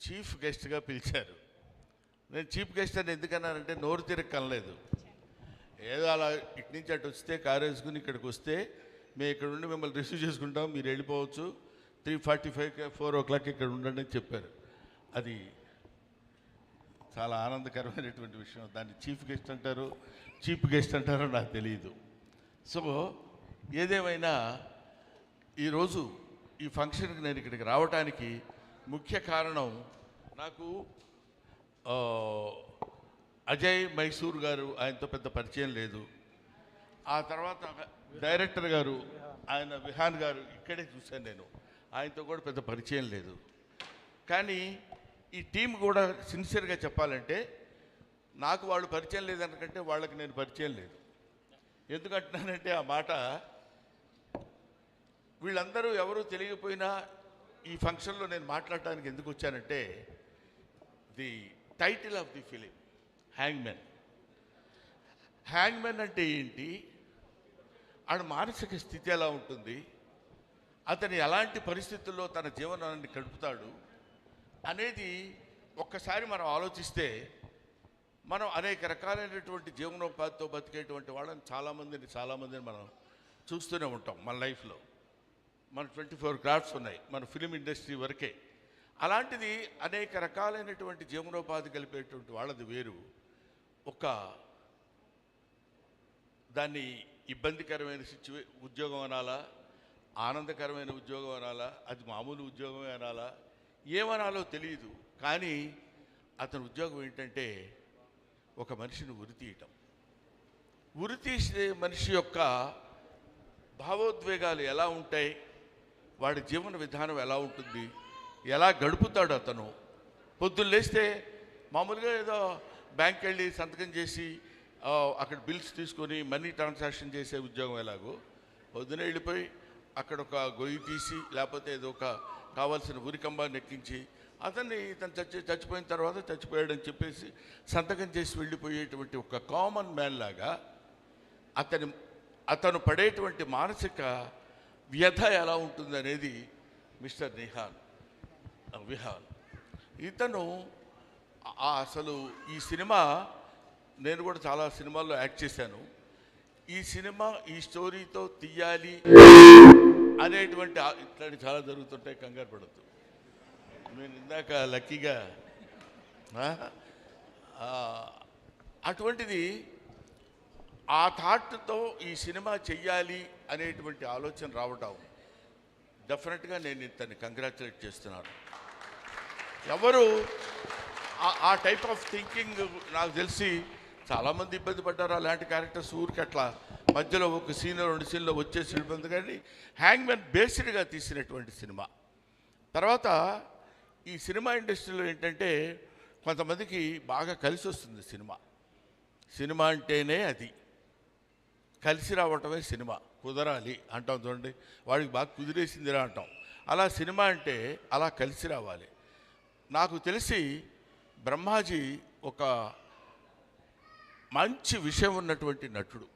Chief గెస్ట్గా పిలిచారు. నేను చీఫ్ గెస్ట్ అని ఎందుకన్నానంటే నోరు తిరగకనలేదు. ఏదో అలా ఇటు నుంచి అటు వస్తే కారు వేసుకుని ఇక్కడికి వస్తే మేము ఇక్కడ ఉండి మిమ్మల్ని రిసీవ్ చేసుకుంటాం, మీరు వెళ్ళిపోవచ్చు, 3:45 4 o'clock ఇక్కడ ఉండండి అని చెప్పారు. అది చాలా ఆనందకరమైనటువంటి విషయం. దాన్ని చీఫ్ గెస్ట్ అంటారో నాకు తెలియదు. సో ఏదేమైనా ఈరోజు ఈ ఫంక్షన్కి నేను ఇక్కడికి రావడానికి ముఖ్య కారణం, నాకు అజయ్ మైసూర్ గారు, ఆయనతో పెద్ద పరిచయం లేదు. ఆ తర్వాత డైరెక్టర్ గారు ఆయన విహాన్ గారు ఇక్కడే చూశాను నేను, ఆయనతో కూడా పెద్ద పరిచయం లేదు. కానీ ఈ టీం కూడా సిన్సియర్గా చెప్పాలంటే నాకు వాళ్ళు పరిచయం లేదనకంటే వాళ్ళకి నేను పరిచయం లేదు. ఎందుకంటున్నానంటే ఆ మాట, వీళ్ళందరూ ఎవరూ తెలియకపోయినా ఈ ఫంక్షన్లో నేను మాట్లాడటానికి ఎందుకు వచ్చానంటే, the title of the film Hangmen అంటే ఏంటి, ఆడ మానసిక స్థితి ఎలా ఉంటుంది, అతను ఎలాంటి పరిస్థితుల్లో తన జీవనాన్ని గడుపుతాడు అనేది ఒక్కసారి మనం ఆలోచిస్తే, మనం అనేక రకాలైనటువంటి జీవనోపాధితో బతికేటువంటి వాళ్ళని చాలామందిని మనం చూస్తూనే ఉంటాం మన లైఫ్లో. మన 24 క్రాఫ్ట్స్ ఉన్నాయి మన ఫిలిం ఇండస్ట్రీ వరకే. అలాంటిది అనేక రకాలైనటువంటి జీవనోపాధి కలిపేటువంటి వాళ్ళది వేరు. దాన్ని ఇబ్బందికరమైన ఉద్యోగం అనాలా, ఆనందకరమైన ఉద్యోగం అనాలా, అది మామూలు ఉద్యోగమే అనాలా, ఏమనాలో తెలియదు. కానీ అతని ఉద్యోగం ఏంటంటే ఒక మనిషిని ఉరి తీసే మనిషి యొక్క భావోద్వేగాలు ఎలా ఉంటాయి, వాడి జీవన విధానం ఎలా ఉంటుంది, ఎలా గడుపుతాడు అతను. పొద్దున్న లేస్తే మామూలుగా ఏదో బ్యాంక్కి వెళ్ళి సంతకం చేసి అక్కడ బిల్స్ తీసుకొని మనీ ట్రాన్సాక్షన్ చేసే ఉద్యోగం ఎలాగో, పొద్దునే వెళ్ళిపోయి అక్కడ ఒక గొయ్యి తీసి లేకపోతే ఏదో ఒక కావాల్సిన ఉరికంబాన్ని ఎక్కించి ఇతను చచ్చిపోయిన తర్వాత చచ్చిపోయాడని చెప్పేసి సంతకం చేసి వెళ్ళిపోయేటువంటి ఒక కామన్ మ్యాన్ లాగా అతను పడేటువంటి మానసిక వ్యధ ఎలా ఉంటుంది అనేది మిస్టర్ విహాన్. ఇతను అసలు ఈ సినిమా, నేను కూడా చాలా సినిమాల్లో యాక్ట్ చేశాను. ఈ సినిమా ఈ స్టోరీతో తీయాలి అనేటువంటి ఇట్లాంటి చాలా జరుగుతుంటాయి, కంగారు పడద్దు. నేను ఇందాక లక్కీగా అటువంటిది ఆ థాట్తో ఈ సినిమా చెయ్యాలి అనేటువంటి ఆలోచన రావటం డెఫినెట్గా నేను ఇతన్ని కంగ్రాచులేట్ చేస్తున్నాను. ఎవరు ఆ టైప్ ఆఫ్ థింకింగ్ నాకు తెలిసి చాలామంది ఇబ్బంది పడ్డారు. అలాంటి క్యారెక్టర్స్ ఊరికి అట్లా మధ్యలో ఒక సీన్ 2 సీన్లో వచ్చేసి వెళ్ళిపోయింది. కానీ హ్యాంగ్మెన్ బేస్డ్గా తీసినటువంటి సినిమా. తర్వాత ఈ సినిమా ఇండస్ట్రీలో ఏంటంటే కొంతమందికి బాగా కలిసి వస్తుంది సినిమా అంటేనే అది కలిసి రావటమే సినిమా. కుదరాలి అంటాం చూడండి, వాడికి బాగా కుదిరేసిందిరా అంటాం. అలా సినిమా అంటే అలా కలిసి రావాలి. నాకు తెలిసి బ్రహ్మాజీ ఒక మంచి విషయం ఉన్నటువంటి నటుడు.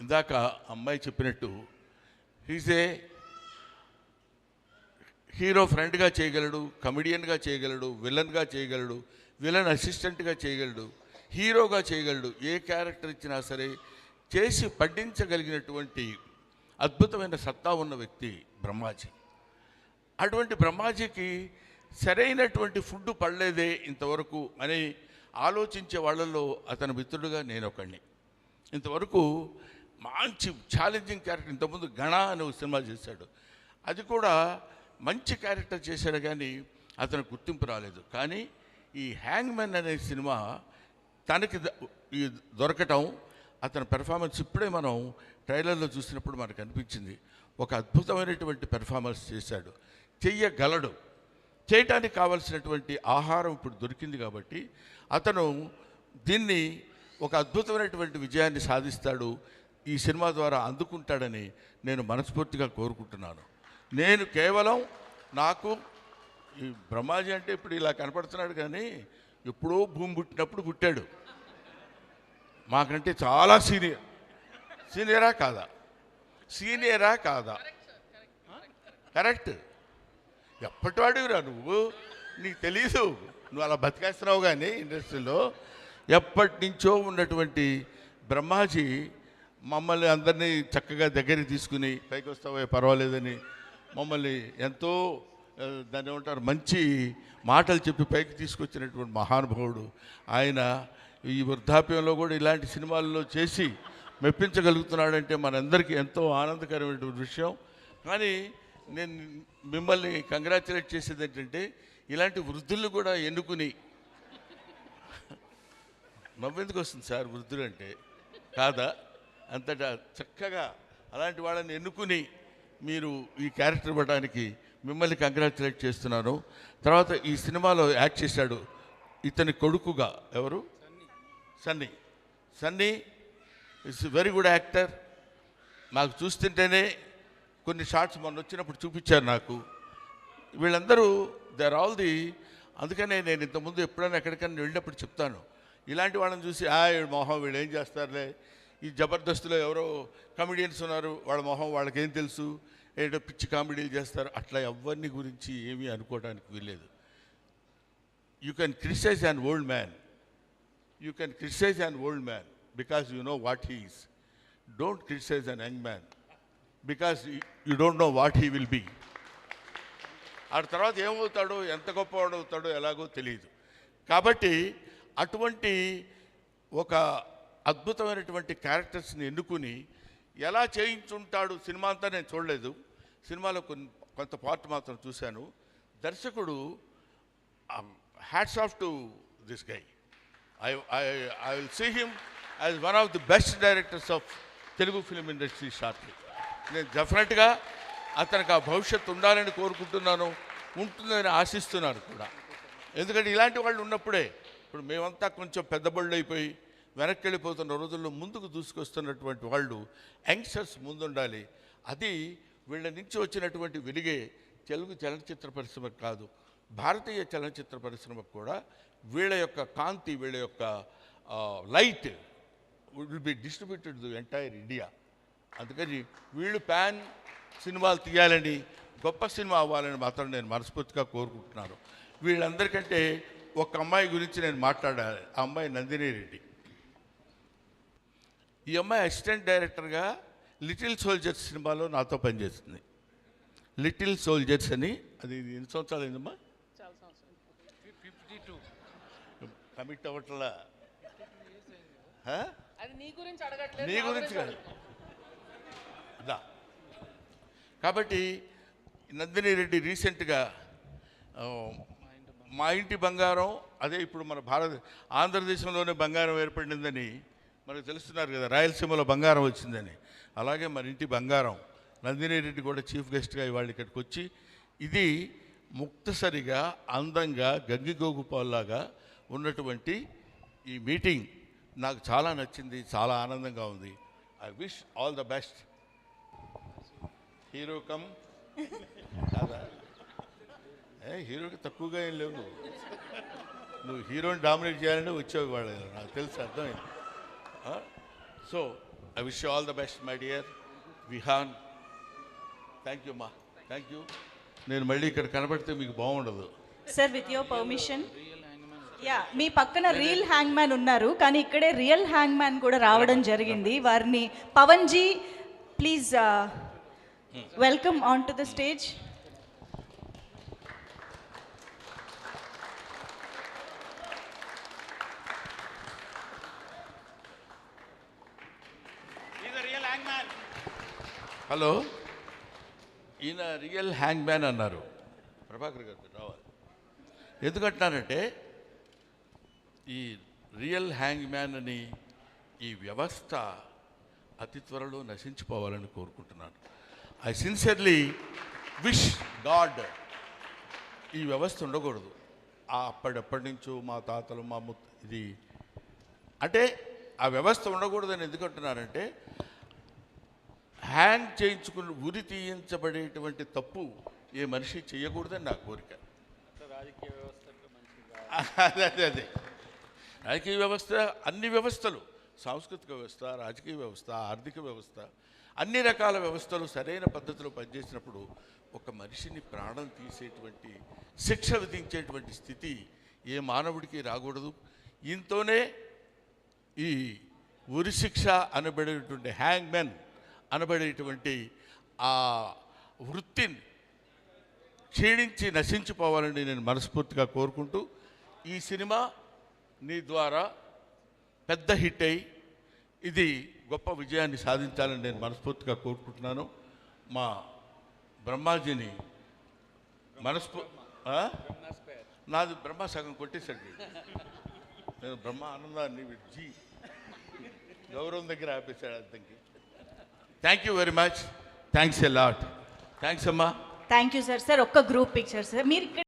ఇందాక అమ్మాయి చెప్పినట్టు హీజ్ ఏ హీరో ఫ్రెండ్గా చేయగలడు, కమెడియన్గా చేయగలడు, విలన్గా చేయగలడు, విలన్ అసిస్టెంట్గా చేయగలడు, హీరోగా చేయగలడు. ఏ క్యారెక్టర్ ఇచ్చినా సరే చేసి పడ్డించగలిగినటువంటి అద్భుతమైన సత్తా ఉన్న వ్యక్తి బ్రహ్మాజీ. అటువంటి బ్రహ్మాజీకి సరైనటువంటి ఫుడ్ పడలేదే ఇంతవరకు అని ఆలోచించే వాళ్ళల్లో అతని మిత్రుడుగా నేను ఒకడిని. ఇంతవరకు మంచి ఛాలెంజింగ్ క్యారెక్టర్, ఇంతకుముందు గణ అనే ఒక సినిమా చేశాడు, అది కూడా మంచి క్యారెక్టర్ చేశాడు, కానీ అతను గుర్తింపు రాలేదు. కానీ ఈ హ్యాంగ్మెన్ అనే సినిమా తనకి దొరకటం, అతని పెర్ఫార్మెన్స్ ఇప్పుడే మనం ట్రైలర్లో చూసినప్పుడు మనకు అనిపించింది. ఒక అద్భుతమైనటువంటి పెర్ఫార్మెన్స్ చేశాడు, చెయ్యగలడు. చేయటానికి కావలసినటువంటి ఆహారం ఇప్పుడు దొరికింది కాబట్టి అతను దీన్ని ఒక అద్భుతమైనటువంటి విజయాన్ని సాధిస్తాడు, ఈ సినిమా ద్వారా అందుకుంటాడని నేను మనస్ఫూర్తిగా కోరుకుంటున్నాను. నేను కేవలం నాకు ఈ బ్రహ్మాజీ అంటే ఇప్పుడు ఇలా కనపడుతున్నాడు, కానీ ఎప్పుడో భూమి పుట్టినప్పుడు పుట్టాడు. మాకంటే చాలా సీనియరా కాదా? కరెక్ట్. ఎప్పటివాడివిరా నువ్వు? నీకు తెలీదు, నువ్వు అలా బతికేస్తున్నావు. కానీ ఇండస్ట్రీలో ఎప్పటి నుంచో ఉన్నటువంటి బ్రహ్మాజీ మమ్మల్ని అందరినీ చక్కగా దగ్గరికి తీసుకుని పైకి వస్తావే పర్వాలేదని మమ్మల్ని ఎంతో దాన్ని ఏమంటారు మంచి మాటలు చెప్పి పైకి తీసుకొచ్చినటువంటి మహానుభావుడు ఆయన. ఈ వృద్ధాప్యంలో కూడా ఇలాంటి సినిమాల్లో చేసి మెప్పించగలుగుతున్నాడంటే మనందరికీ ఎంతో ఆనందకరమైనటువంటి విషయం. కానీ నేను మిమ్మల్ని కంగ్రాచులేట్ చేసేది ఏంటంటే ఇలాంటి వృద్ధులు కూడా ఎన్నుకుని, నవ్వెందుకు వస్తుంది సార్ వృద్ధులు అంటే, కాదా, అంతటా చక్కగా అలాంటి వాళ్ళని ఎన్నుకుని మీరు ఈ క్యారెక్టర్ ఇవ్వడానికి మిమ్మల్ని కంగ్రాచులేట్ చేస్తున్నాను. తర్వాత ఈ సినిమాలో యాక్ట్ చేశాడు ఇతని కొడుకుగా ఎవరు, Sunny is very good actor. నాకు చూస్తుంటేనే కొన్ని షార్ట్స్ మొన్న వచ్చినప్పుడు చూపించారు నాకు. వీళ్ళందరూ దే ఆర్ ఆల్ ది, అందుకనే నేను ఇంతకుముందు ఎప్పుడైనా ఎక్కడికైనా వెళ్ళినప్పుడు చెప్తాను, ఇలాంటి వాళ్ళని చూసి వీళ్ళ మొహం వీళ్ళు ఏం చేస్తారులే, ఈ జబర్దస్త్లో ఎవరో కామెడియన్స్ ఉన్నారు వాళ్ళ మొహం వాళ్ళకేం తెలుసు, ఏదో పిచ్చి కామెడీలు చేస్తారు, అట్లా ఎవరిని గురించి ఏమీ అనుకోవడానికి వీల్లేదు. You can criticise an old man, you can criticise an old man because you know what he is. Don't criticise a young man because you don't know what he will be. ఆ తర్వాత ఏమవుతాడో, ఎంత గొప్పవాడు అవుతాడో ఎలాగో తెలియదు. కాబట్టి అటువంటి ఒక అద్భుతమైనటువంటి క్యారెక్టర్స్ని ఎన్నుకుని ఎలా చేయించుంటాడు, సినిమా అంతా నేను చూడలేదు, సినిమాలో కొంత పార్ట్ మాత్రం చూశాను. దర్శకుడు hats off to this guy. I will see him as one of the best directors of Telugu film industry shortly. నేను డెఫినెట్గా అతనికి ఆ భవిష్యత్తు ఉండాలని కోరుకుంటున్నాను, ఉంటుందని ఆశిస్తున్నాను కూడా. ఎందుకంటే ఇలాంటి వాళ్ళు ఉన్నప్పుడే, ఇప్పుడు మేమంతా కొంచెం పెద్ద బళ్ళు అయిపోయి వెనక్కి వెళ్ళిపోతున్న రోజుల్లో ముందుకు దూసుకొస్తున్నటువంటి వాళ్ళు యంగ్స్టర్స్ ముందుండాలి. అది వీళ్ళ నుంచి వచ్చినటువంటి వెలుగే తెలుగు చలనచిత్ర పరిశ్రమకు కాదు, భారతీయ చలనచిత్ర పరిశ్రమకు కూడా వీళ్ళ యొక్క కాంతి, వీళ్ళ యొక్క light will be distributed to entire India. అందుకని వీళ్ళు ప్యాన్ సినిమాలు తీయాలని, గొప్ప సినిమా అవ్వాలని మాత్రం నేను మనస్ఫూర్తిగా కోరుకుంటున్నాను. వీళ్ళందరికంటే ఒక అమ్మాయి గురించి నేను మాట్లాడాలి. ఆ అమ్మాయి నందిని రెడ్డి. ఈ అమ్మాయి అసిస్టెంట్ డైరెక్టర్గా లిటిల్ సోల్జర్స్ సినిమాలో నాతో పనిచేస్తుంది. లిటిల్ సోల్జర్స్ అని, అది ఎన్ని సంవత్సరాలు అయిందమ్మా? కమిట్ అవ్వట్లా. నీ గురించి కాదు. కాబట్టి నందిని రెడ్డి రీసెంట్గా మా ఇంటి బంగారం, అదే ఇప్పుడు మన ఆంధ్రదేశంలోనే బంగారం ఏర్పడిందని మనకు తెలుస్తున్నారు కదా, రాయలసీమలో బంగారం వచ్చిందని. అలాగే మన ఇంటి బంగారం నందిని రెడ్డి కూడా చీఫ్ గెస్ట్గా ఇవాళ ఇక్కడికి వచ్చి, ఇది ముక్తసరిగా అందంగా గంగిగోగుపాల్లాగా ఉన్నటువంటి ఈ మీటింగ్ నాకు చాలా నచ్చింది, చాలా ఆనందంగా ఉంది. I wish all the best. Hero come కాదా, హీరోకి తక్కువగా ఏం లేవు, నువ్వు హీరోని డామినేట్ చేయాలని వచ్చావు వాళ్ళు, నాకు తెలుసు, అర్థమైంది. So I wish you all the best my dear Vihan. Thank you అమ్మా, థ్యాంక్ యూ. నేను మళ్ళీ ఇక్కడ కనబడితే మీకు బాగుండదు. Sir with your permission, yeah, మీ పక్కన రియల్ హ్యాంగ్ మ్యాన్ ఉన్నారు, కానీ ఇక్కడే రియల్ హ్యాంగ్ మ్యాన్ కూడా రావడం జరిగింది. వారిని Pavan ji please welcome on to the stage. Hello, ఈయన రియల్ హ్యాంగ్ మ్యాన్ అన్నారు. ప్రభాకర్ గారు రావాలి. ఎందుకంటున్నానంటే ఈ రియల్ హ్యాంగ్ మ్యాన్ అని ఈ వ్యవస్థ అతి త్వరలో నశించిపోవాలని కోరుకుంటున్నాను. ఐ సిన్సియర్లీ విష్ గాడ్ ఈ వ్యవస్థ ఉండకూడదు. అప్పటి నుంచో మా తాతలు మా ఇది అంటే ఆ వ్యవస్థ ఉండకూడదని ఎందుకంటున్నారంటే, హ్యాంగ్ చేయించుకుని ఉరి తీయించబడేటువంటి తప్పు ఏ మనిషి చేయకూడదని నా కోరిక. అదే రాజకీయ వ్యవస్థ, అన్ని వ్యవస్థలు సాంస్కృతిక వ్యవస్థ, రాజకీయ వ్యవస్థ, ఆర్థిక వ్యవస్థ, అన్ని రకాల వ్యవస్థలు సరైన పద్ధతిలో పనిచేసినప్పుడు ఒక మనిషిని ప్రాణం తీసేటువంటి శిక్ష విధించేటువంటి స్థితి ఏ మానవుడికి రాకూడదు. ఇంతోనే ఈ ఉరిశిక్ష అనబడేటువంటి హ్యాంగ్మెన్ అనబడేటువంటి ఆ వృత్తిని క్షీణించి నశించిపోవాలని నేను మనస్ఫూర్తిగా కోరుకుంటూ, ఈ సినిమా నీ ద్వారా పెద్ద హిట్ అయ్యి ఇది గొప్ప విజయాన్ని సాధించాలని నేను మనస్ఫూర్తిగా కోరుకుంటున్నాను. మా బ్రహ్మాజీని నాది బ్రహ్మ సగం కొట్టేశాడు. నేను బ్రహ్మ ఆనందాన్ని జీ గౌరవం దగ్గర ఆపేశాడు అర్థంకి. Thank you very much. Thanks a lot. Thanks అమ్మా. Thank you sir. సార్ ఒక్క గ్రూప్ పిక్చర్ సార్ మీరు ఇక్కడ